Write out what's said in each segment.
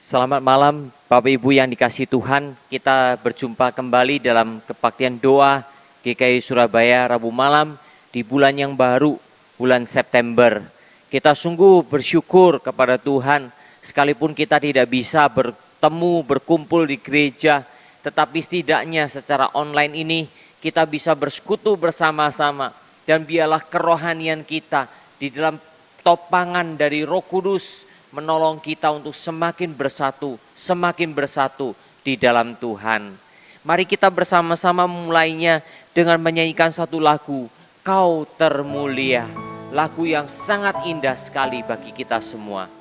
Selamat malam Bapak Ibu yang dikasihi Tuhan. Kita berjumpa kembali dalam kebaktian doa GKI Surabaya Rabu malam di bulan yang baru, bulan September. Kita sungguh bersyukur kepada Tuhan, sekalipun kita tidak bisa bertemu, berkumpul di gereja, tetapi setidaknya secara online ini kita bisa bersekutu bersama-sama. Dan biarlah kerohanian kita di dalam topangan dari Roh Kudus menolong kita untuk semakin bersatu di dalam Tuhan. Mari kita bersama-sama memulainya dengan menyanyikan satu lagu, Kau Termulia. Lagu yang sangat indah sekali bagi kita semua.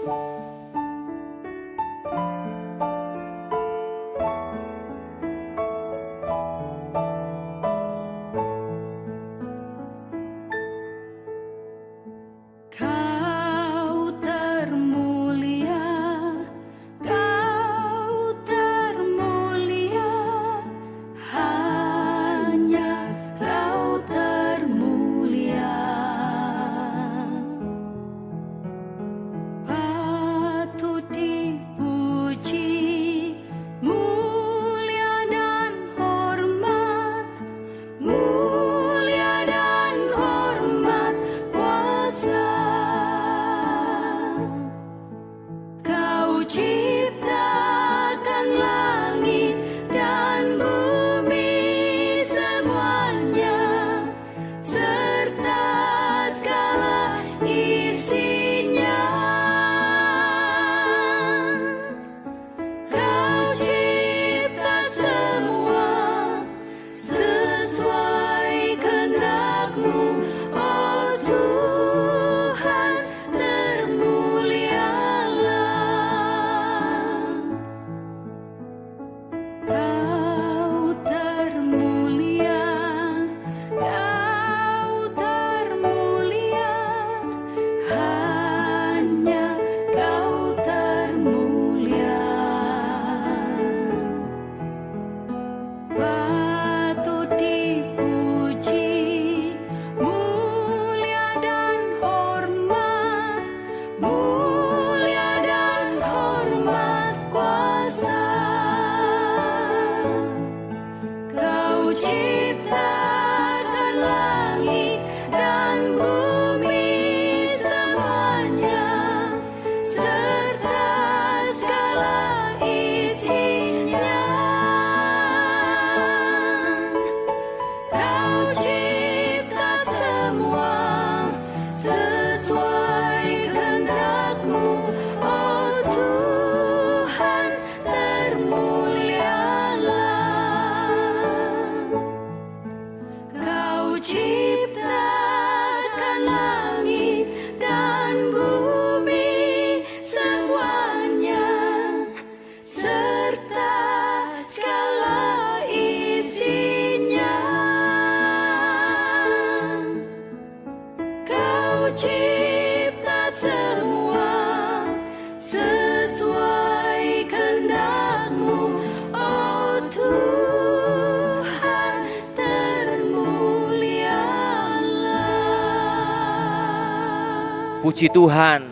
Puji Tuhan,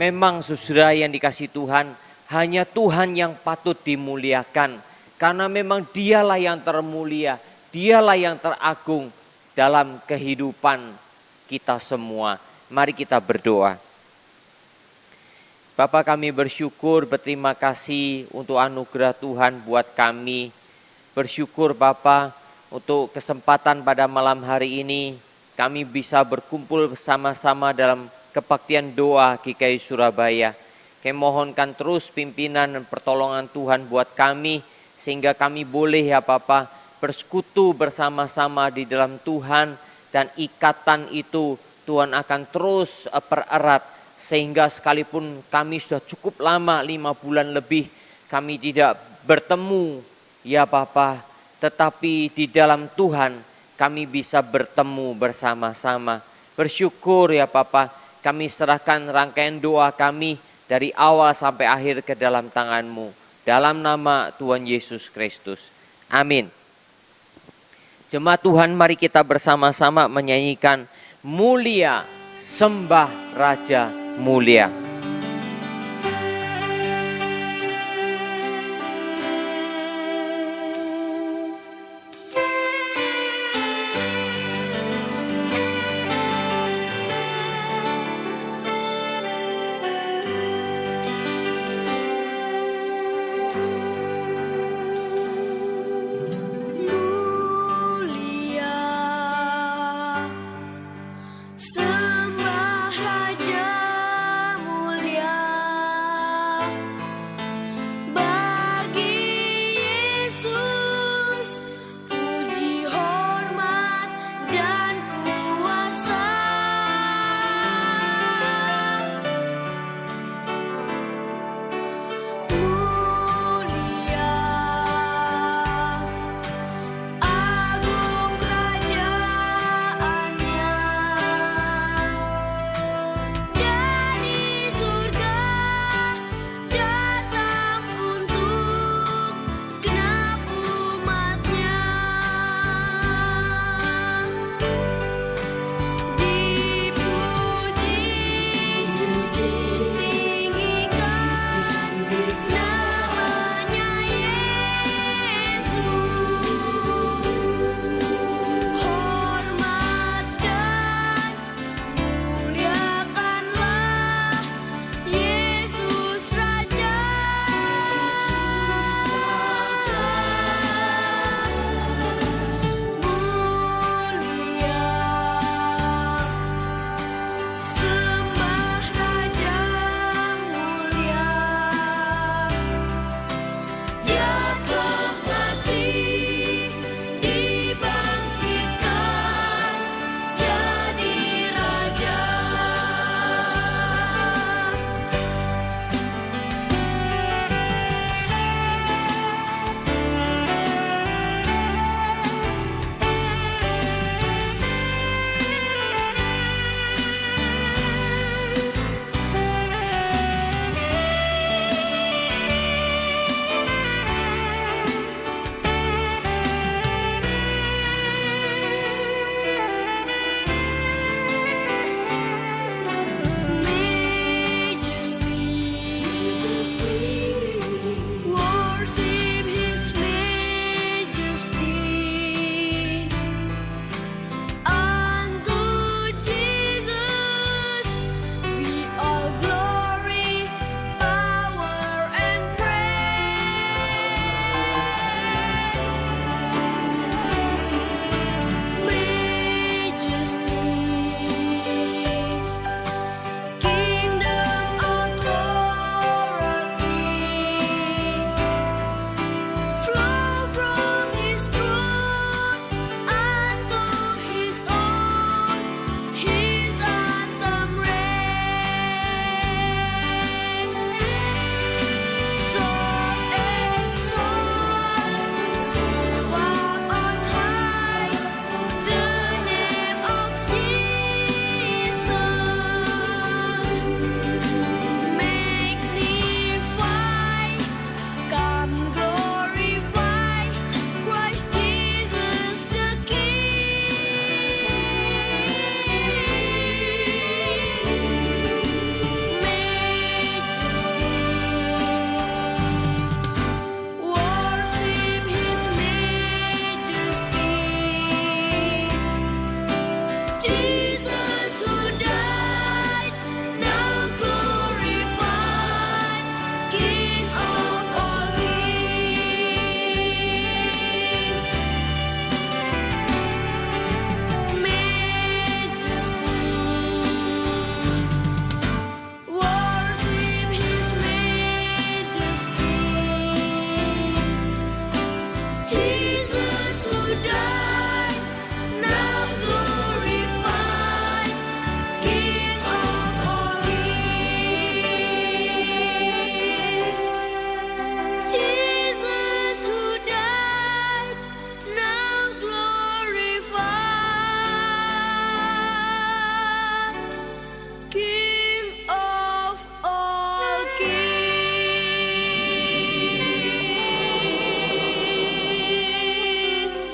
memang saudara yang dikasihi Tuhan, hanya Tuhan yang patut dimuliakan. Karena memang dialah yang termulia, dialah yang teragung dalam kehidupan kita semua. Mari kita berdoa. Bapa, kami bersyukur, berterima kasih untuk anugerah Tuhan buat kami. Bersyukur Bapa untuk kesempatan pada malam hari ini, kami bisa berkumpul bersama-sama dalam kebaktian doa GKI Surabaya. Kami mohonkan terus pimpinan dan pertolongan Tuhan buat kami, sehingga kami boleh ya Bapa bersekutu bersama-sama di dalam Tuhan, dan ikatan itu Tuhan akan terus pererat, sehingga sekalipun kami sudah cukup lama 5 bulan lebih kami tidak bertemu ya Bapa, tetapi di dalam Tuhan kami bisa bertemu bersama-sama. Bersyukur ya Bapa, kami serahkan rangkaian doa kami dari awal sampai akhir ke dalam tangan-Mu. Dalam nama Tuhan Yesus Kristus. Amin. Jemaat Tuhan, mari kita bersama-sama menyanyikan Mulia, Sembah Raja Mulia.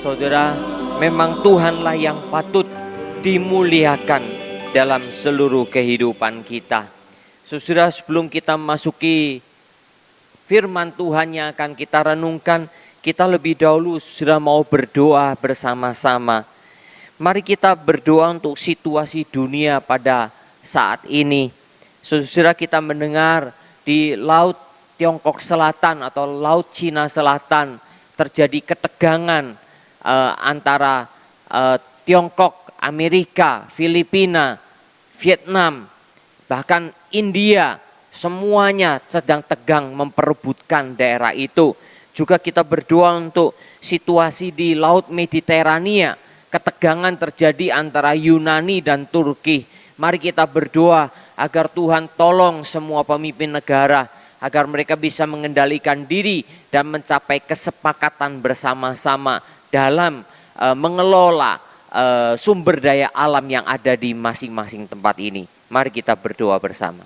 Saudara, memang Tuhanlah yang patut dimuliakan dalam seluruh kehidupan kita. Saudara, sebelum kita memasuki firman Tuhan yang akan kita renungkan, kita lebih dahulu sudah mau berdoa bersama-sama. Mari kita berdoa untuk situasi dunia pada saat ini. Saudara, kita mendengar di Laut Tiongkok Selatan atau Laut Cina Selatan terjadi ketegangan antara Tiongkok, Amerika, Filipina, Vietnam, bahkan India, semuanya sedang tegang memperebutkan daerah itu. Juga kita berdoa untuk situasi di Laut Mediterania, ketegangan terjadi antara Yunani dan Turki. Mari kita berdoa agar Tuhan tolong semua pemimpin negara, agar mereka bisa mengendalikan diri dan mencapai kesepakatan bersama-sama dalam mengelola sumber daya alam yang ada di masing-masing tempat ini. Mari kita berdoa bersama.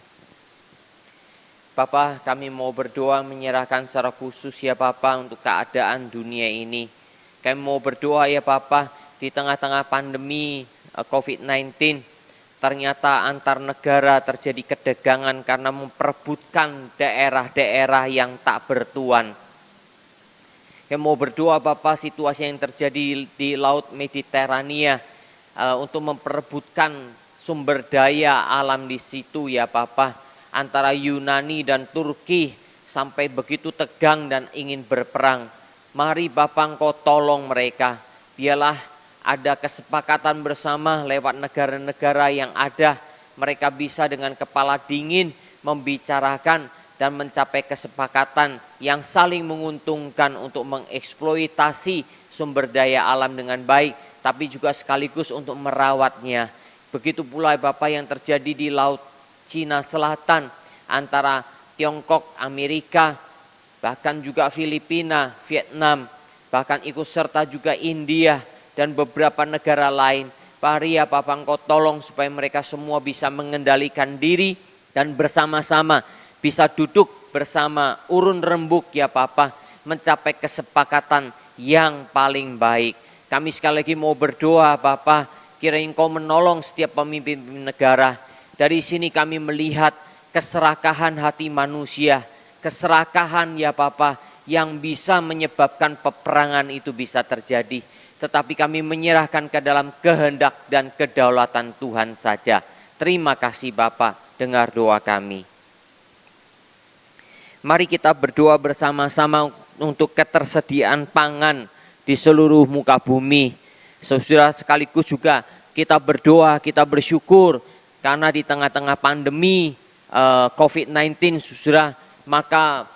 Bapa, kami mau berdoa menyerahkan secara khusus ya Bapa untuk keadaan dunia ini. Kami mau berdoa ya Bapa, di tengah-tengah pandemi COVID-19, ternyata antar negara terjadi ketegangan karena memperebutkan daerah-daerah yang tak bertuan. Kami mau berdoa Bapak, situasi yang terjadi di Laut Mediterania untuk memperebutkan sumber daya alam di situ ya Bapak, antara Yunani dan Turki sampai begitu tegang dan ingin berperang. Mari Bapak Engkau tolong mereka, biarlah ada kesepakatan bersama lewat negara-negara yang ada, mereka bisa dengan kepala dingin membicarakan dan mencapai kesepakatan yang saling menguntungkan untuk mengeksploitasi sumber daya alam dengan baik, tapi juga sekaligus untuk merawatnya. Begitu pula Bapak yang terjadi di Laut Cina Selatan antara Tiongkok, Amerika, bahkan juga Filipina, Vietnam, bahkan ikut serta juga India dan beberapa negara lain. Mari ya Bapak Engkau tolong supaya mereka semua bisa mengendalikan diri dan bersama-sama bisa duduk bersama urun rembuk ya Bapak, mencapai kesepakatan yang paling baik. Kami sekali lagi mau berdoa Bapak, kiranya Engkau menolong setiap pemimpin negara. Dari sini kami melihat keserakahan hati manusia, keserakahan ya Bapak yang bisa menyebabkan peperangan itu bisa terjadi. Tetapi kami menyerahkan ke dalam kehendak dan kedaulatan Tuhan saja. Terima kasih Bapak, dengar doa kami. Mari kita berdoa bersama-sama untuk ketersediaan pangan di seluruh muka bumi. Saudara, sekaligus juga kita berdoa, kita bersyukur karena di tengah-tengah pandemi COVID-19 saudara, maka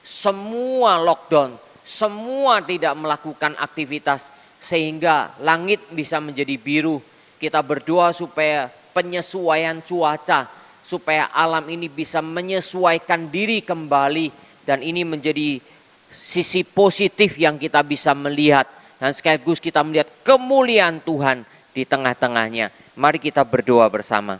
semua lockdown, semua tidak melakukan aktivitas sehingga langit bisa menjadi biru. Kita berdoa supaya penyesuaian cuaca, supaya alam ini bisa menyesuaikan diri kembali, dan ini menjadi sisi positif yang kita bisa melihat, dan sekaligus kita melihat kemuliaan Tuhan di tengah-tengahnya. Mari kita berdoa bersama.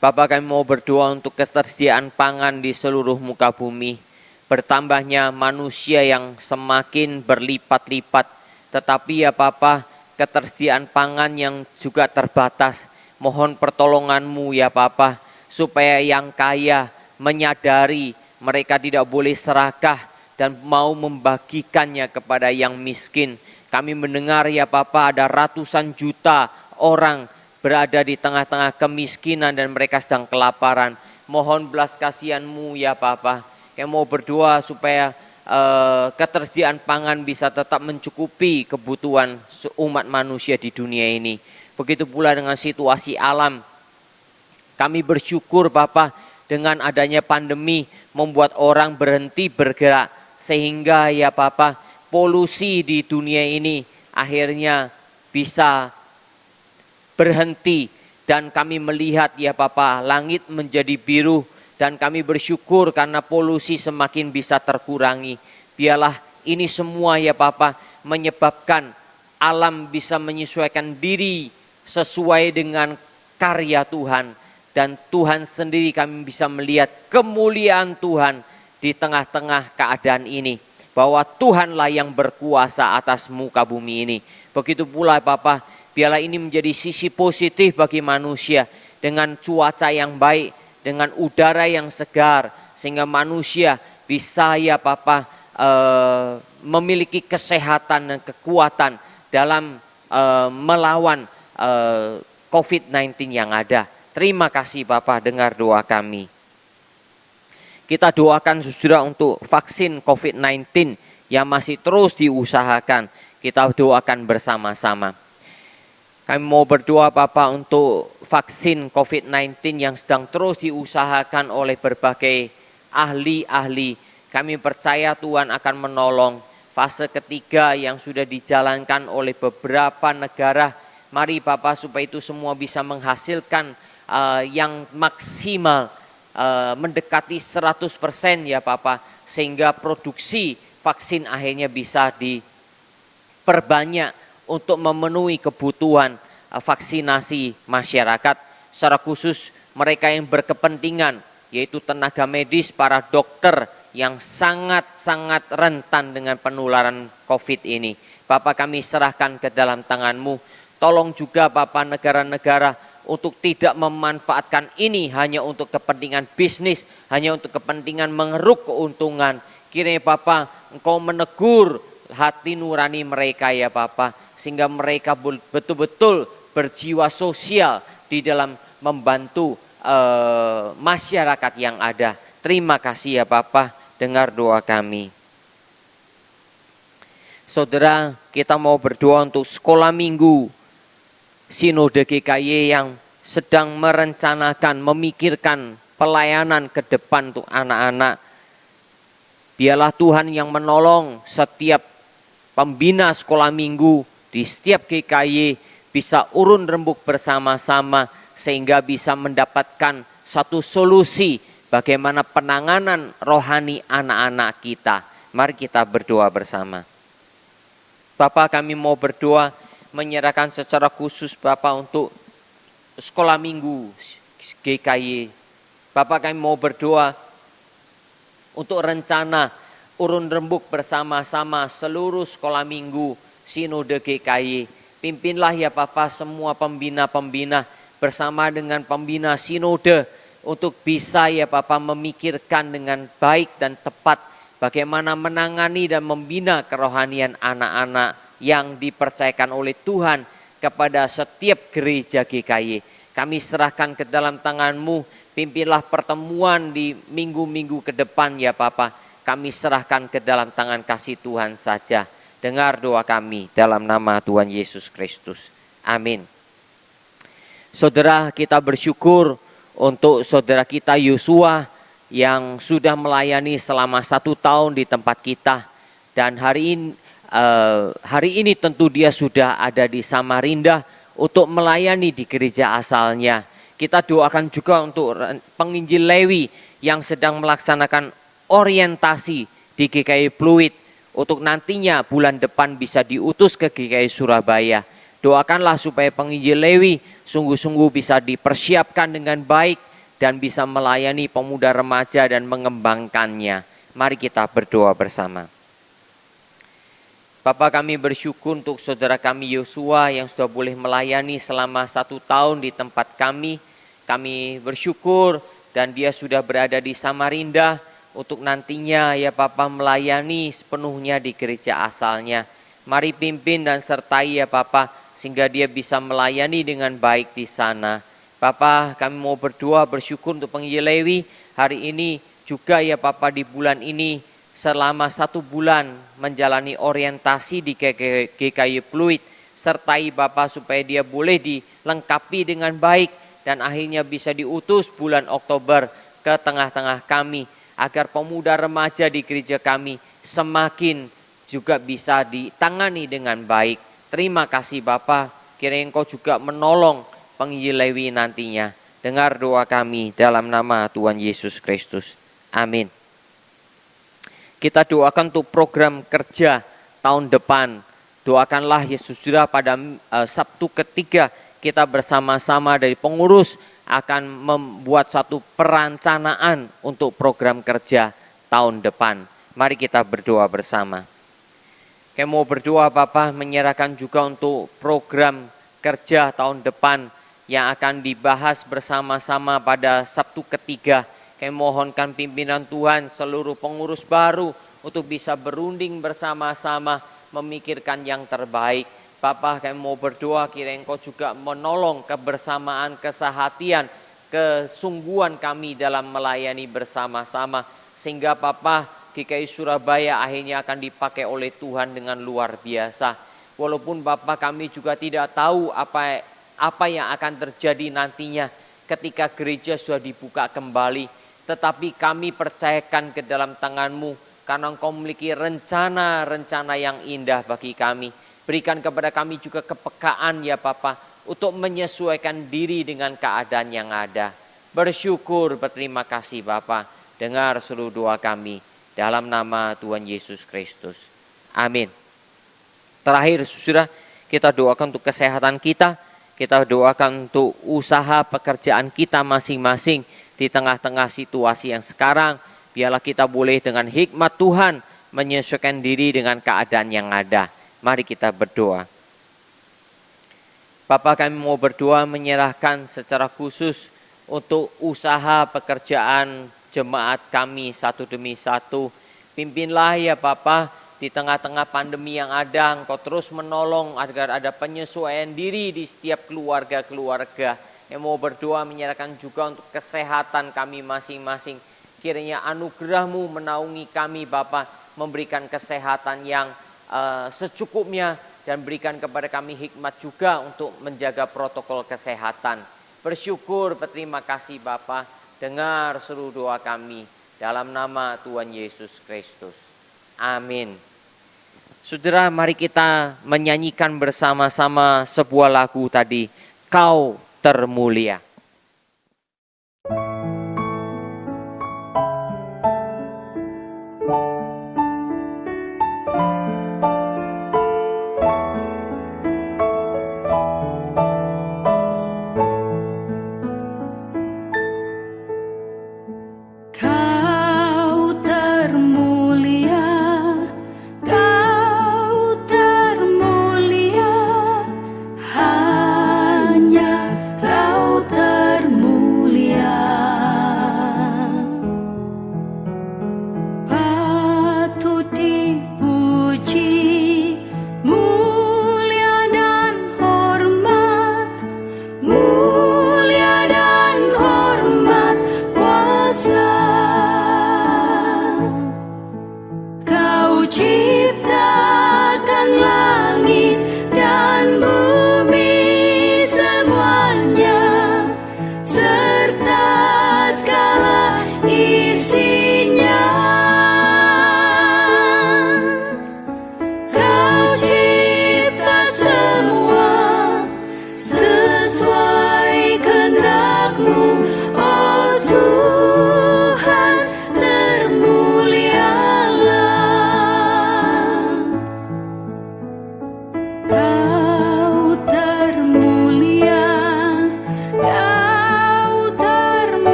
Bapak, kami mau berdoa untuk ketersediaan pangan di seluruh muka bumi. Bertambahnya manusia yang semakin berlipat-lipat, tetapi ya Bapak, ketersediaan pangan yang juga terbatas. Mohon pertolongan-Mu ya Bapak, supaya yang kaya menyadari mereka tidak boleh serakah dan mau membagikannya kepada yang miskin. Kami mendengar ya Bapak, ada ratusan juta orang berada di tengah-tengah kemiskinan dan mereka sedang kelaparan. Mohon belas kasihan-Mu ya Bapak. Kami mau berdoa supaya ketersediaan pangan bisa tetap mencukupi kebutuhan umat manusia di dunia ini. Begitu pula dengan situasi alam. Kami bersyukur Bapak, dengan adanya pandemi membuat orang berhenti bergerak, sehingga ya Bapak, polusi di dunia ini akhirnya bisa berhenti, dan kami melihat ya Bapak, langit menjadi biru, dan kami bersyukur karena polusi semakin bisa terkurangi. Biarlah ini semua ya Bapak menyebabkan alam bisa menyesuaikan diri sesuai dengan karya Tuhan, dan Tuhan sendiri kami bisa melihat kemuliaan Tuhan di tengah-tengah keadaan ini. bahwa Tuhanlah yang berkuasa atas muka bumi ini. Begitu pula Bapa, biarlah ini menjadi sisi positif bagi manusia dengan cuaca yang baik, dengan udara yang segar, sehingga manusia bisa ya Bapa memiliki kesehatan dan kekuatan dalam melawan COVID-19 yang ada. Terima kasih Bapa, dengar doa kami. Kita doakan saudara untuk vaksin COVID-19 yang masih terus diusahakan. Kita doakan bersama-sama. Kami mau berdoa Bapak untuk vaksin COVID-19 yang sedang terus diusahakan oleh berbagai ahli-ahli. Kami percaya Tuhan akan menolong. Fase ketiga yang sudah dijalankan oleh beberapa negara. Mari Bapak supaya itu semua bisa menghasilkan yang maksimal. Mendekati 100% ya Bapak, sehingga produksi vaksin akhirnya bisa diperbanyak untuk memenuhi kebutuhan vaksinasi masyarakat, secara khusus mereka yang berkepentingan, yaitu tenaga medis, para dokter yang sangat-sangat rentan dengan penularan COVID ini. Bapak, kami serahkan ke dalam tangan-Mu. Tolong juga Bapak negara-negara untuk tidak memanfaatkan ini hanya untuk kepentingan bisnis, hanya untuk kepentingan mengeruk keuntungan. Kiranya Bapa, Engkau menegur hati nurani mereka ya Bapa, sehingga mereka betul-betul berjiwa sosial di dalam membantu masyarakat yang ada. Terima kasih ya Bapa, dengar doa kami. Saudara, kita mau berdoa untuk sekolah minggu Sinode GKY yang sedang merencanakan, memikirkan pelayanan ke depan untuk anak-anak. Biarlah Tuhan yang menolong setiap pembina sekolah minggu di setiap GKY bisa urun rembuk bersama-sama sehingga bisa mendapatkan satu solusi bagaimana penanganan rohani anak-anak kita. Mari kita berdoa bersama. Bapak, kami mau berdoa menyerahkan secara khusus Bapak untuk sekolah minggu GKY. Bapak, kami mau berdoa untuk rencana urun rembuk bersama-sama seluruh sekolah minggu Sinode GKY. Pimpinlah ya Bapak semua pembina-pembina bersama dengan pembina Sinode untuk bisa ya Bapak memikirkan dengan baik dan tepat bagaimana menangani dan membina kerohanian anak-anak yang dipercayakan oleh Tuhan kepada setiap gereja GKY. Kami serahkan ke dalam tangan-Mu, pimpinlah pertemuan di minggu-minggu ke depan ya Bapa. Kami serahkan ke dalam tangan kasih Tuhan saja. Dengar doa kami dalam nama Tuhan Yesus Kristus. Amin. Saudara, kita bersyukur untuk saudara kita Yosua yang sudah melayani selama 1 tahun di tempat kita. Dan hari ini tentu dia sudah ada di Samarinda untuk melayani di gereja asalnya. Kita doakan juga untuk penginjil Lewi yang sedang melaksanakan orientasi di GKI Pluit untuk nantinya bulan depan bisa diutus ke GKI Surabaya. Doakanlah supaya penginjil Lewi sungguh-sungguh bisa dipersiapkan dengan baik dan bisa melayani pemuda remaja dan mengembangkannya. Mari kita berdoa bersama. Bapak, kami bersyukur untuk saudara kami Yosua yang sudah boleh melayani selama 1 tahun di tempat kami. Kami bersyukur dan dia sudah berada di Samarinda untuk nantinya ya Bapak melayani sepenuhnya di gereja asalnya. Mari pimpin dan sertai ya Bapak sehingga dia bisa melayani dengan baik di sana. Bapak, kami mau berdoa bersyukur untuk penginjil Lewi hari ini juga ya Bapak di bulan ini selama 1 bulan menjalani orientasi di GKI Pluit. Sertai Bapak supaya dia boleh dilengkapi dengan baik dan akhirnya bisa diutus bulan Oktober ke tengah-tengah kami. Agar pemuda remaja di gereja kami semakin juga bisa ditangani dengan baik. Terima kasih Bapak, kiranya Engkau juga menolong penginjil Lewi nantinya. Dengar doa kami dalam nama Tuhan Yesus Kristus. Amin. Kita doakan untuk program kerja tahun depan. Doakanlah Yesus sudah pada Sabtu ketiga kita bersama-sama dari pengurus akan membuat satu perencanaan untuk program kerja tahun depan. Mari kita berdoa bersama. Kami mau berdoa Bapa, menyerahkan juga untuk program kerja tahun depan yang akan dibahas bersama-sama pada Sabtu ketiga. Kami mohonkan pimpinan Tuhan, seluruh pengurus baru untuk bisa berunding bersama-sama memikirkan yang terbaik. Bapa, kami mau berdoa kiranya Engkau juga menolong kebersamaan, kesehatian, kesungguhan kami dalam melayani bersama-sama. Sehingga Bapa, GKI Surabaya akhirnya akan dipakai oleh Tuhan dengan luar biasa. Walaupun Bapak kami juga tidak tahu apa yang akan terjadi nantinya ketika gereja sudah dibuka kembali. Tetapi kami percayakan ke dalam tangan-Mu karena Engkau memiliki rencana-rencana yang indah bagi kami. Berikan kepada kami juga kepekaan ya Bapak untuk menyesuaikan diri dengan keadaan yang ada. Bersyukur, berterima kasih Bapak. Dengar seluruh doa kami. Dalam nama Tuhan Yesus Kristus. Amin. Terakhir saudara, kita doakan untuk kesehatan kita. Kita doakan untuk usaha pekerjaan kita masing-masing di tengah-tengah situasi yang sekarang. Biarlah kita boleh dengan hikmat Tuhan menyesuaikan diri dengan keadaan yang ada. Mari kita berdoa. Bapak, kami mau berdoa menyerahkan secara khusus untuk usaha pekerjaan jemaat kami satu demi satu. Pimpinlah ya Bapa, di tengah-tengah pandemi yang ada, Engkau terus menolong agar ada penyesuaian diri di setiap keluarga-keluarga. Yang mau berdoa menyerahkan juga untuk kesehatan kami masing-masing. Kiranya anugerah-Mu menaungi kami Bapa, memberikan kesehatan yang secukupnya dan berikan kepada kami hikmat juga untuk menjaga protokol kesehatan. Bersyukur, berterima kasih Bapa. Dengar seluruh doa kami dalam nama Tuhan Yesus Kristus. Amin. Saudara, mari kita menyanyikan bersama-sama sebuah lagu tadi, Kau Termulia. Kau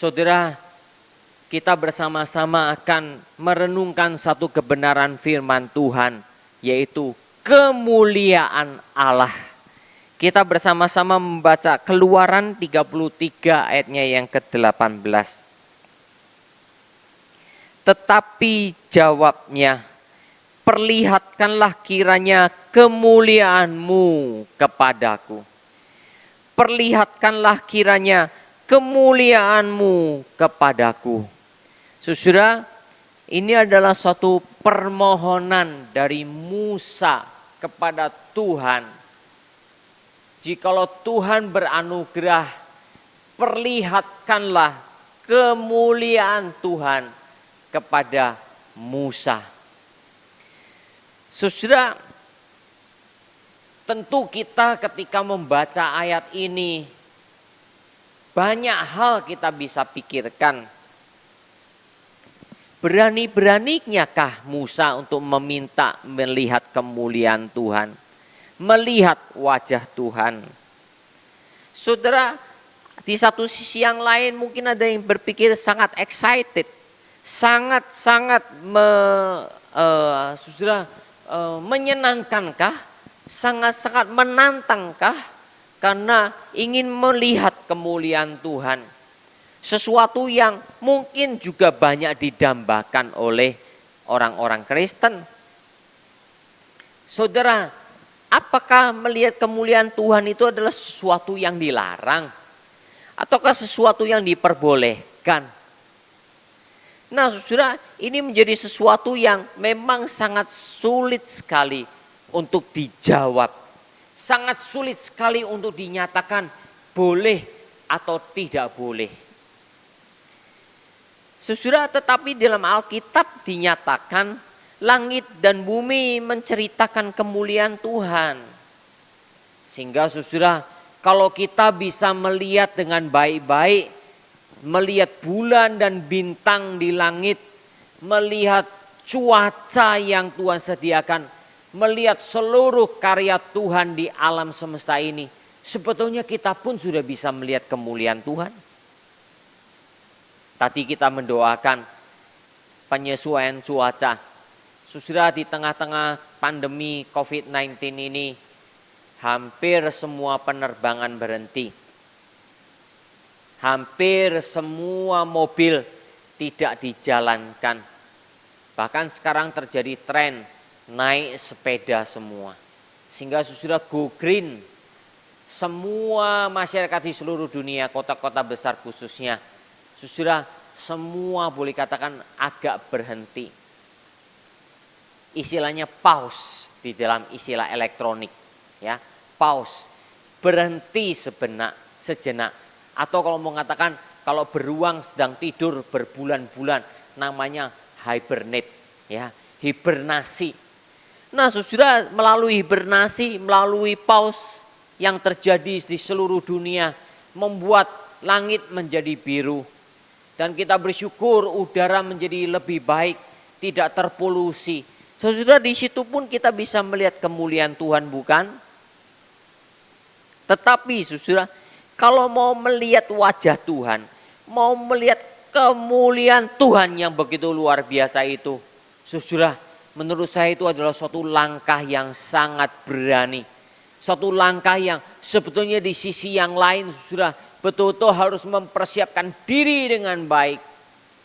Saudara, kita bersama-sama akan merenungkan satu kebenaran firman Tuhan, yaitu kemuliaan Allah. Kita bersama-sama membaca Keluaran 33 ayatnya yang ke-18. Tetapi jawabnya, perlihatkanlah kiranya kemuliaan-Mu kepadaku. Perlihatkanlah kiranya kemuliaan-Mu kepadaku. Saudara, ini adalah suatu permohonan dari Musa kepada Tuhan. Jikalau Tuhan beranugerah, perlihatkanlah kemuliaan Tuhan kepada Musa. Saudara, tentu kita ketika membaca ayat ini, banyak hal kita bisa pikirkan. Berani-beraninyakah Musa untuk meminta melihat kemuliaan Tuhan, melihat wajah Tuhan? Saudara, di satu sisi yang lain mungkin ada yang berpikir sangat excited, sangat-sangat menyenangkankah, sangat-sangat menantangkah karena ingin melihat kemuliaan Tuhan. Sesuatu yang mungkin juga banyak didambakan oleh orang-orang Kristen. Saudara, apakah melihat kemuliaan Tuhan itu adalah sesuatu yang dilarang? Ataukah sesuatu yang diperbolehkan? Nah saudara, ini menjadi sesuatu yang memang sangat sulit sekali untuk dijawab. Sangat sulit sekali untuk dinyatakan boleh atau tidak boleh. Saudara, tetapi dalam Alkitab dinyatakan langit dan bumi menceritakan kemuliaan Tuhan. Sehingga saudara, kalau kita bisa melihat dengan baik-baik, melihat bulan dan bintang di langit, melihat cuaca yang Tuhan sediakan, melihat seluruh karya Tuhan di alam semesta ini, sebetulnya kita pun sudah bisa melihat kemuliaan Tuhan. Tadi kita mendoakan penyesuaian cuaca. Saudara, di tengah-tengah pandemi COVID-19 ini, hampir semua penerbangan berhenti. Hampir semua mobil tidak dijalankan. Bahkan sekarang terjadi tren naik sepeda semua. Sehingga saudara, go green. Semua masyarakat di seluruh dunia, kota-kota besar khususnya, saudara, semua boleh katakan agak berhenti. Istilahnya pause di dalam istilah elektronik, ya, pause, berhenti sejenak. Atau kalau mau mengatakan kalau beruang sedang tidur berbulan-bulan, namanya hibernate, ya, hibernasi. Nah, saudara, melalui hibernasi, melalui pause yang terjadi di seluruh dunia, membuat langit menjadi biru. Dan kita bersyukur udara menjadi lebih baik, tidak terpolusi. Saudara, di situ pun kita bisa melihat kemuliaan Tuhan, bukan? Tetapi saudara, kalau mau melihat wajah Tuhan, mau melihat kemuliaan Tuhan yang begitu luar biasa itu, saudara, menurut saya itu adalah suatu langkah yang sangat berani. Suatu langkah yang sebetulnya di sisi yang lain, saudara, betul-betul harus mempersiapkan diri dengan baik.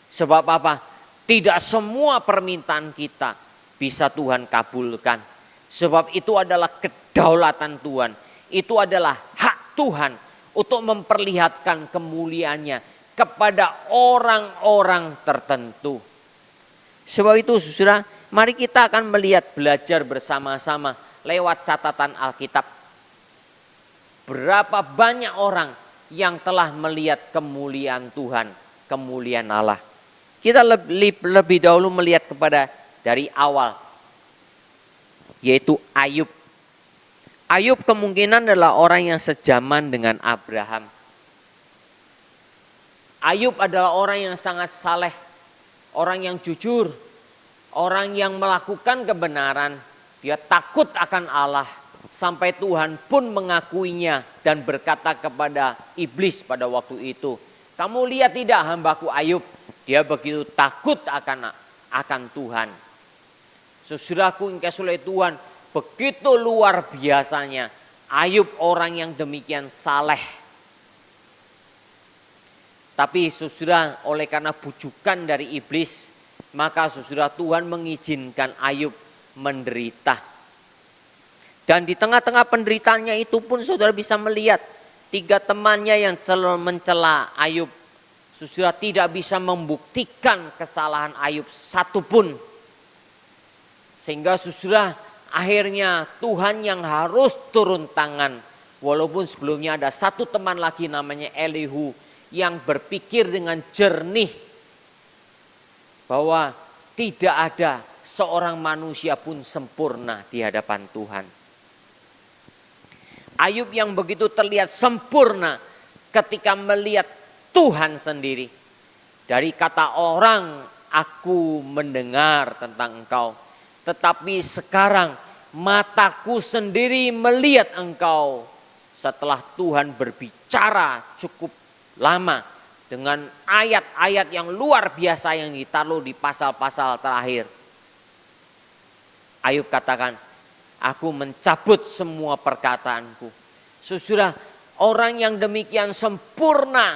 Sebab apa? Tidak semua permintaan kita bisa Tuhan kabulkan. Sebab itu adalah kedaulatan Tuhan. Itu adalah hak Tuhan untuk memperlihatkan kemuliaannya kepada orang-orang tertentu. Sebab itu saudara, mari kita akan belajar bersama-sama lewat catatan Alkitab. Berapa banyak orang yang telah melihat kemuliaan Tuhan, kemuliaan Allah. Kita lebih dahulu melihat kepada dari awal, yaitu Ayub. Ayub kemungkinan adalah orang yang sejaman dengan Abraham. Ayub adalah orang yang sangat saleh, orang yang jujur, orang yang melakukan kebenaran. Dia takut akan Allah. Sampai Tuhan pun mengakuinya dan berkata kepada iblis pada waktu itu, Kamu lihat tidak hambaku Ayub, dia begitu takut akan Tuhan. Saudaraku yang kasih oleh Tuhan, begitu luar biasanya Ayub orang yang demikian saleh. Tapi saudara, oleh karena bujukan dari iblis, maka saudara, Tuhan mengizinkan Ayub menderita. Dan di tengah-tengah penderitaannya itu pun saudara bisa melihat 3 temannya yang mencela Ayub. Saudara, tidak bisa membuktikan kesalahan Ayub satupun. Sehingga saudara, akhirnya Tuhan yang harus turun tangan. Walaupun sebelumnya ada 1 teman lagi namanya Elihu yang berpikir dengan jernih bahwa tidak ada seorang manusia pun sempurna di hadapan Tuhan. Ayub yang begitu terlihat sempurna ketika melihat Tuhan sendiri. Dari kata orang, aku mendengar tentang engkau, tetapi sekarang mataku sendiri melihat engkau. Setelah Tuhan berbicara cukup lama dengan ayat-ayat yang luar biasa yang ditaruh di pasal-pasal terakhir. Ayub katakan, aku mencabut semua perkataanku. Saudara, orang yang demikian sempurna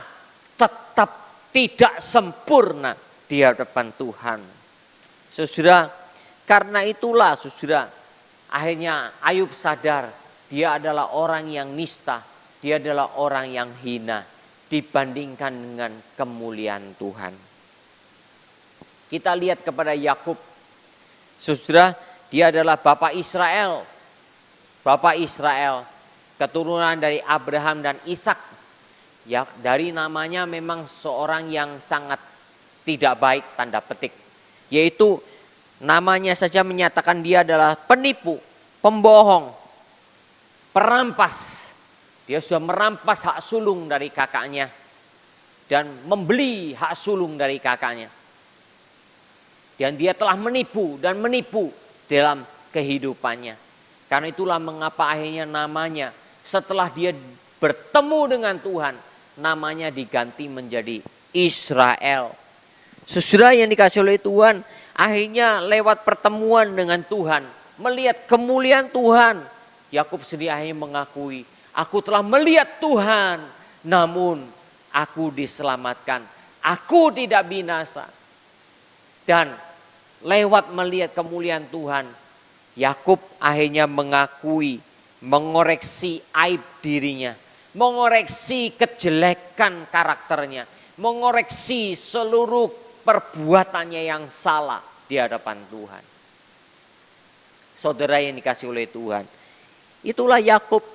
tetap tidak sempurna di hadapan Tuhan. Saudara, karena itulah saudara, akhirnya Ayub sadar dia adalah orang yang nista, dia adalah orang yang hina dibandingkan dengan kemuliaan Tuhan. Kita lihat kepada Yakub. Saudara, dia adalah Bapak Israel. Bapak Israel, keturunan dari Abraham dan Ishak. Ya, dari namanya memang seorang yang sangat tidak baik, tanda petik. Yaitu namanya saja menyatakan dia adalah penipu, pembohong, perampas. Dia sudah merampas hak sulung dari kakaknya dan membeli hak sulung dari kakaknya. Dan dia telah menipu dan menipu dalam kehidupannya. Karena itulah mengapa akhirnya namanya setelah dia bertemu dengan Tuhan, namanya diganti menjadi Israel. Saudara yang dikasih oleh Tuhan, akhirnya lewat pertemuan dengan Tuhan, melihat kemuliaan Tuhan, Yakub sendiri akhirnya mengakui, aku telah melihat Tuhan, namun aku diselamatkan. Aku tidak binasa. Dan lewat melihat kemuliaan Tuhan, Yakub akhirnya mengakui, mengoreksi aib dirinya, mengoreksi kejelekan karakternya, mengoreksi seluruh perbuatannya yang salah di hadapan Tuhan. Saudara yang dikasih oleh Tuhan, itulah Yakub.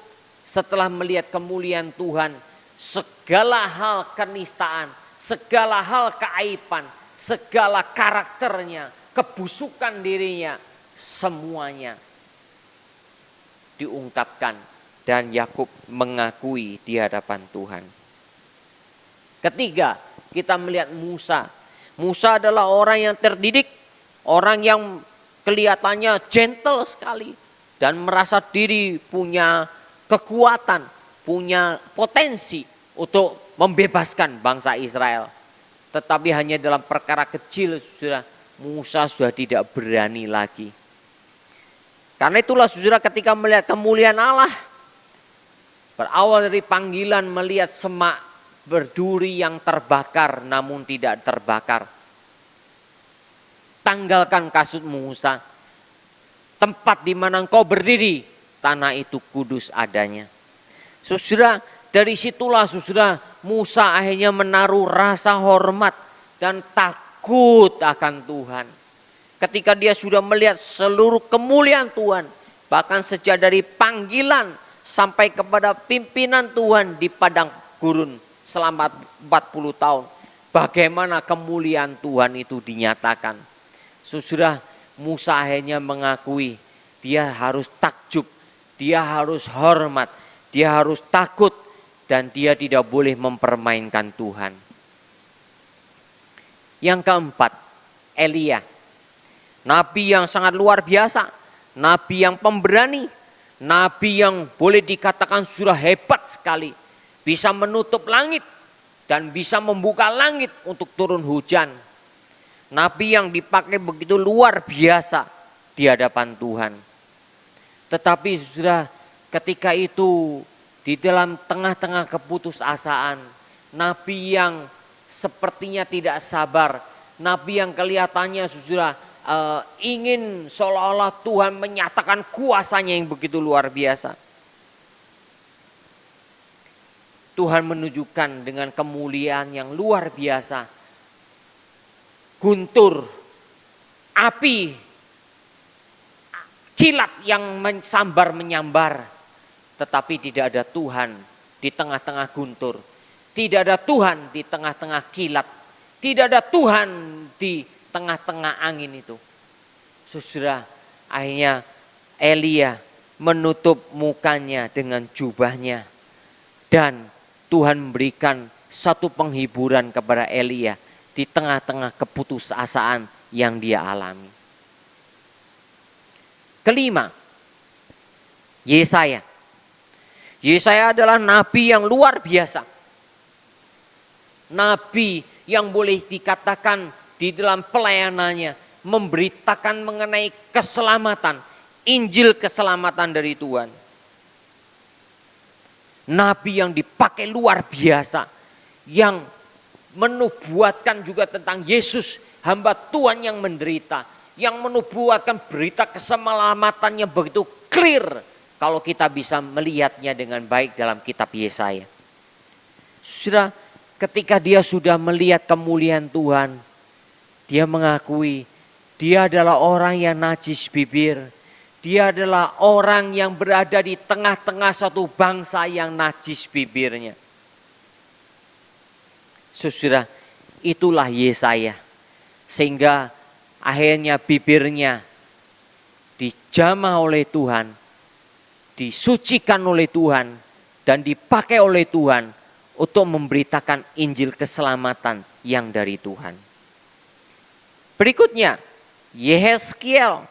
Setelah melihat kemuliaan Tuhan, segala hal kenistaan, segala hal keaiban, segala karakternya, kebusukan dirinya, semuanya diungkapkan dan Yakub mengakui di hadapan Tuhan. Ketiga, kita melihat Musa. Musa adalah orang yang terdidik, orang yang kelihatannya gentle sekali dan merasa diri punya kekuatan, punya potensi untuk membebaskan bangsa Israel. Tetapi hanya dalam perkara kecil Musa sudah tidak berani lagi. Karena itulah saudara, ketika melihat kemuliaan Allah, berawal dari panggilan melihat semak berduri yang terbakar namun tidak terbakar. Tanggalkan kasut Musa, tempat di mana engkau berdiri, tanah itu kudus adanya. Saudara, dari situlah saudara, Musa akhirnya menaruh rasa hormat dan takut akan Tuhan. Ketika dia sudah melihat seluruh kemuliaan Tuhan, bahkan sejak dari panggilan sampai kepada pimpinan Tuhan di padang gurun selama 40 tahun. Bagaimana kemuliaan Tuhan itu dinyatakan. Saudara, Musa akhirnya mengakui dia harus takjub, dia harus hormat, dia harus takut, dan dia tidak boleh mempermainkan Tuhan. Yang keempat, Elia. Nabi yang sangat luar biasa, nabi yang pemberani, nabi yang boleh dikatakan sudah hebat sekali. Bisa menutup langit, dan bisa membuka langit untuk turun hujan. Nabi yang dipakai begitu luar biasa di hadapan Tuhan. Tetapi sudah ketika itu di dalam tengah-tengah keputusasaan, nabi yang sepertinya tidak sabar, nabi yang kelihatannya sudah ingin seolah-olah Tuhan menyatakan kuasanya yang begitu luar biasa. Tuhan menunjukkan dengan kemuliaan yang luar biasa. Guntur, api, kilat yang sambar menyambar. Tetapi tidak ada Tuhan di tengah-tengah guntur. Tidak ada Tuhan di tengah-tengah kilat. Tidak ada Tuhan di tengah-tengah angin itu. Saudara, akhirnya Elia menutup mukanya dengan jubahnya. Dan Tuhan memberikan satu penghiburan kepada Elia di tengah-tengah keputusasaan yang dia alami. Kelima, Yesaya. Yesaya adalah nabi yang luar biasa. Nabi yang boleh dikatakan di dalam pelayanannya memberitakan mengenai keselamatan, Injil keselamatan dari Tuhan. Nabi yang dipakai luar biasa, yang menubuatkan juga tentang Yesus, hamba Tuhan yang menderita, yang menubuatkan berita keselamatannya begitu clear kalau kita bisa melihatnya dengan baik dalam kitab Yesaya. Sudah ketika dia sudah melihat kemuliaan Tuhan, dia mengakui dia adalah orang yang najis bibir. Dia adalah orang yang berada di tengah-tengah satu bangsa yang najis bibirnya. Saudara, itulah Yesaya. Sehingga akhirnya bibirnya dijamah oleh Tuhan, disucikan oleh Tuhan, dan dipakai oleh Tuhan untuk memberitakan Injil keselamatan yang dari Tuhan. Berikutnya, Yehezkiel.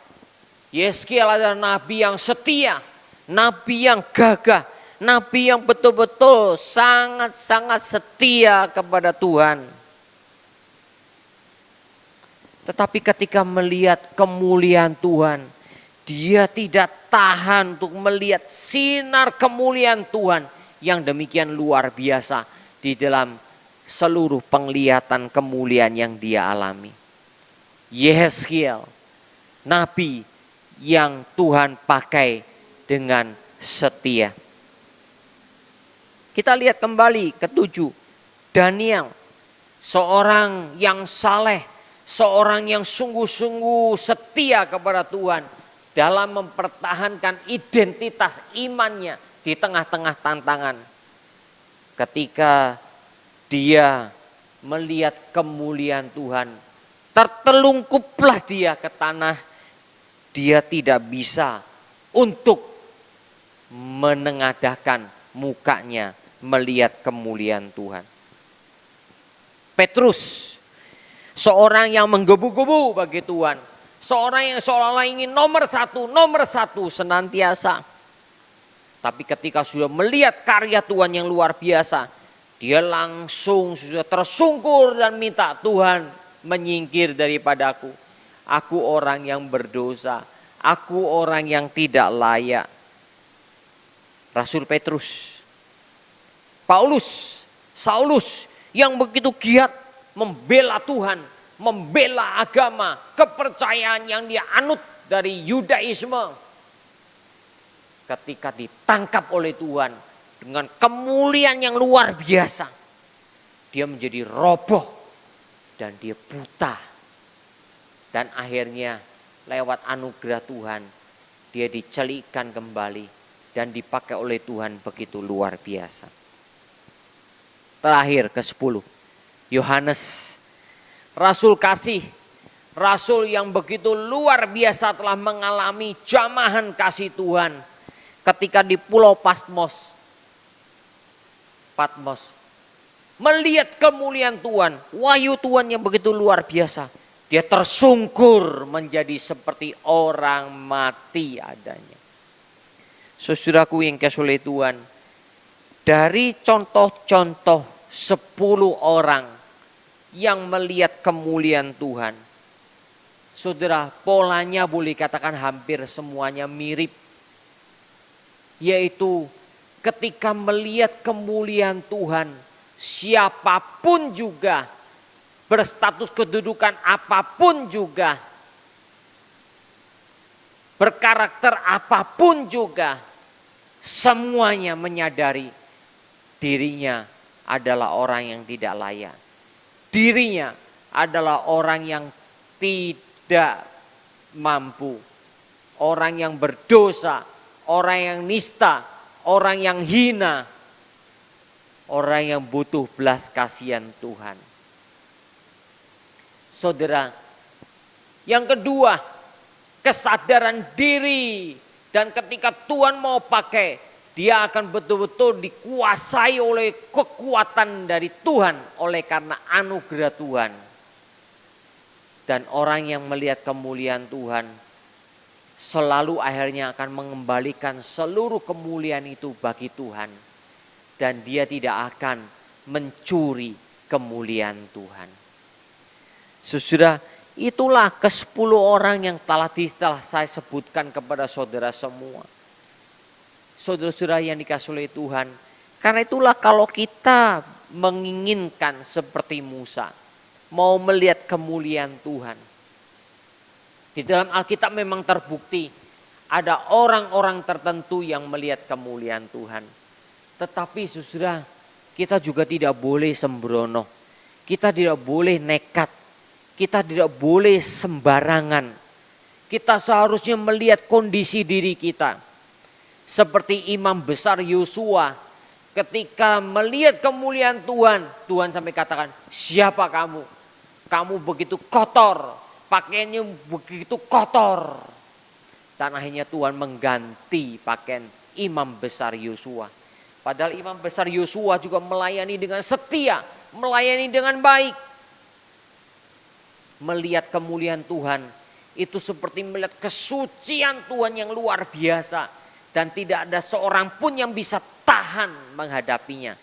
Yehezkiel adalah nabi yang setia, nabi yang gagah, nabi yang betul-betul sangat-sangat setia kepada Tuhan. Tetapi ketika melihat kemuliaan Tuhan, dia tidak tahan untuk melihat sinar kemuliaan Tuhan yang demikian luar biasa di dalam seluruh penglihatan kemuliaan yang dia alami. Yehezkiel, nabi yang Tuhan pakai dengan setia. Kita lihat kembali ketujuh, Daniel, seorang yang saleh, seorang yang sungguh-sungguh setia kepada Tuhan dalam mempertahankan identitas imannya di tengah-tengah tantangan. Ketika dia melihat kemuliaan Tuhan, tertelungkuplah dia ke tanah. Dia tidak bisa untuk menengadahkan mukanya melihat kemuliaan Tuhan. Petrus, seorang yang menggebu-gebu bagi Tuhan. Seorang yang seolah-olah ingin nomor satu senantiasa. Tapi ketika sudah melihat karya Tuhan yang luar biasa, dia langsung sudah tersungkur dan minta, Tuhan menyingkir daripadaku. Aku orang yang berdosa, aku orang yang tidak layak. Rasul Petrus, Paulus, Saulus yang begitu giat membela Tuhan, membela agama, kepercayaan yang dia anut dari Yudaisme. Ketika ditangkap oleh Tuhan dengan kemuliaan yang luar biasa, dia menjadi roboh dan dia buta. Dan akhirnya lewat anugerah Tuhan, dia dicelikkan kembali dan dipakai oleh Tuhan begitu luar biasa. Terakhir ke-10, Yohanes, rasul kasih, rasul yang begitu luar biasa telah mengalami jamahan kasih Tuhan ketika di pulau Patmos, melihat kemuliaan Tuhan, wahyu Tuhan yang begitu luar biasa, dia tersungkur menjadi seperti orang mati adanya. Saudaraku yang kasih oleh Tuhan, dari contoh-contoh 10 orang yang melihat kemuliaan Tuhan. Saudara, polanya boleh katakan hampir semuanya mirip. Yaitu ketika melihat kemuliaan Tuhan, siapapun juga, berstatus kedudukan apapun juga, berkarakter apapun juga, semuanya menyadari dirinya adalah orang yang tidak layak. Dirinya adalah orang yang tidak mampu, orang yang berdosa, orang yang nista, orang yang hina, orang yang butuh belas kasihan Tuhan. Saudara, yang kedua, kesadaran diri. Dan ketika Tuhan mau pakai, dia akan betul-betul dikuasai oleh kekuatan dari Tuhan oleh karena anugerah Tuhan. Dan orang yang melihat kemuliaan Tuhan selalu akhirnya akan mengembalikan seluruh kemuliaan itu bagi Tuhan. Dan dia tidak akan mencuri kemuliaan Tuhan. Saudara, itulah ke-10 orang yang telah saya sebutkan kepada saudara semua. Saudara-saudara yang dikasihi oleh Tuhan. Karena itulah kalau kita menginginkan seperti Musa, mau melihat kemuliaan Tuhan. Di dalam Alkitab memang terbukti ada orang-orang tertentu yang melihat kemuliaan Tuhan. Tetapi saudara, kita juga tidak boleh sembrono. Kita tidak boleh nekat. Kita tidak boleh sembarangan. Kita seharusnya melihat kondisi diri kita. Seperti imam besar Yosua, ketika melihat kemuliaan Tuhan, Tuhan sampai katakan, siapa kamu? Kamu begitu kotor, pakaiannya begitu kotor. Dan akhirnya Tuhan mengganti pakaian imam besar Yosua. Padahal imam besar Yosua juga melayani dengan setia, melayani dengan baik. Melihat kemuliaan Tuhan, itu seperti melihat kesucian Tuhan yang luar biasa. Dan tidak ada seorang pun yang bisa tahan menghadapinya.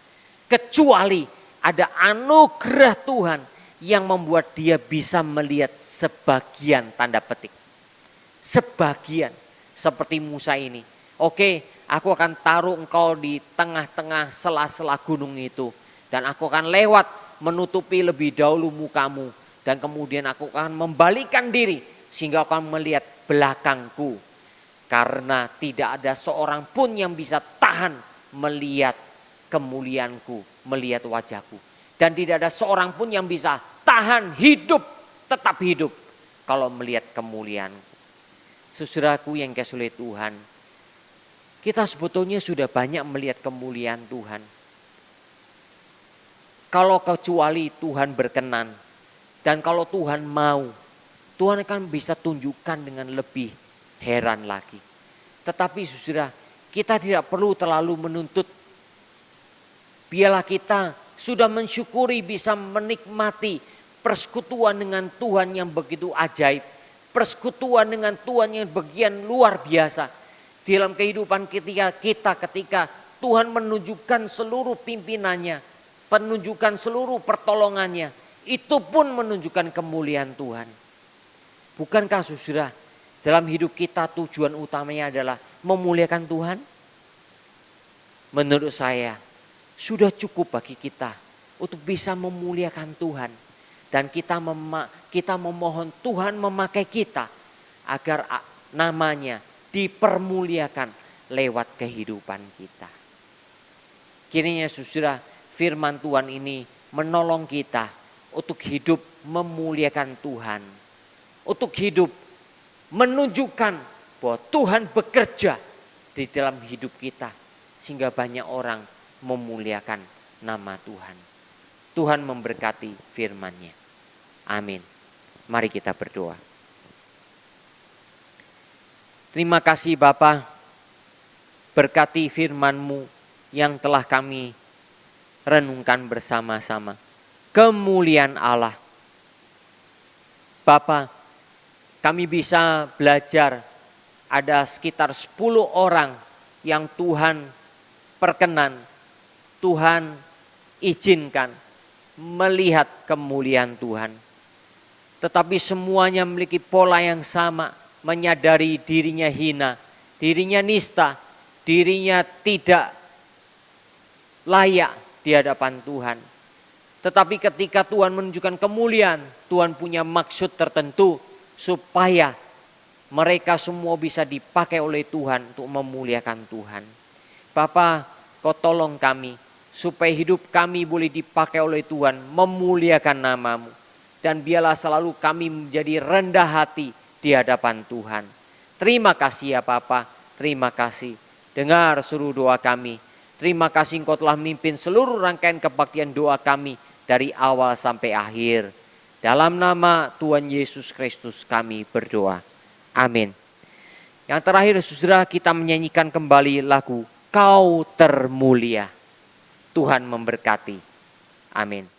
Kecuali ada anugerah Tuhan yang membuat dia bisa melihat sebagian tanda petik. Sebagian seperti Musa ini. Oke, aku akan taruh engkau di tengah-tengah sela-sela gunung itu. Dan aku akan lewat menutupi lebih dahulu mukamu. Dan kemudian aku akan membalikan diri sehingga aku akan melihat belakangku. Karena tidak ada seorang pun yang bisa tahan melihat kemuliaanku, melihat wajahku. Dan tidak ada seorang pun yang bisa tahan hidup, tetap hidup kalau melihat kemuliaanku. Saudaraku yang dikasihi oleh Tuhan, kita sebetulnya sudah banyak melihat kemuliaan Tuhan. Kalau kecuali Tuhan berkenan dan kalau Tuhan mau, Tuhan akan bisa tunjukkan dengan lebih heran lagi. Tetapi saudara, kita tidak perlu terlalu menuntut. Biarlah kita sudah mensyukuri bisa menikmati persekutuan dengan Tuhan yang begitu ajaib. Persekutuan dengan Tuhan yang bagian luar biasa. Dalam kehidupan ketika Tuhan menunjukkan seluruh pimpinannya. Menunjukkan seluruh pertolongannya. Itu pun menunjukkan kemuliaan Tuhan. Bukankah saudara, dalam hidup kita tujuan utamanya adalah memuliakan Tuhan? Menurut saya sudah cukup bagi kita untuk bisa memuliakan Tuhan. Dan kita memohon Tuhan memakai kita agar namanya dipermuliakan lewat kehidupan kita. Kiranya saudara, firman Tuhan ini menolong kita untuk hidup memuliakan Tuhan. Untuk hidup menunjukkan bahwa Tuhan bekerja di dalam hidup kita. Sehingga banyak orang memuliakan nama Tuhan. Tuhan memberkati firman-Nya. Amin. Mari kita berdoa. Terima kasih Bapa, berkati firman-Mu yang telah kami renungkan bersama-sama. Kemuliaan Allah. Bapa, kami bisa belajar ada sekitar 10 orang yang Tuhan perkenan, Tuhan izinkan melihat kemuliaan Tuhan. Tetapi semuanya memiliki pola yang sama, menyadari dirinya hina, dirinya nista, dirinya tidak layak di hadapan Tuhan. Tetapi ketika Tuhan menunjukkan kemuliaan, Tuhan punya maksud tertentu supaya mereka semua bisa dipakai oleh Tuhan untuk memuliakan Tuhan. Bapa, Kau tolong kami supaya hidup kami boleh dipakai oleh Tuhan memuliakan nama-Mu. Dan biarlah selalu kami menjadi rendah hati di hadapan Tuhan. Terima kasih ya Bapa, terima kasih. Dengar seluruh doa kami. Terima kasih Engkau telah memimpin seluruh rangkaian kebaktian doa kami dari awal sampai akhir. Dalam nama Tuhan Yesus Kristus kami berdoa. Amin. Yang terakhir saudara, kita menyanyikan kembali lagu Kau Termulia. Tuhan memberkati. Amin.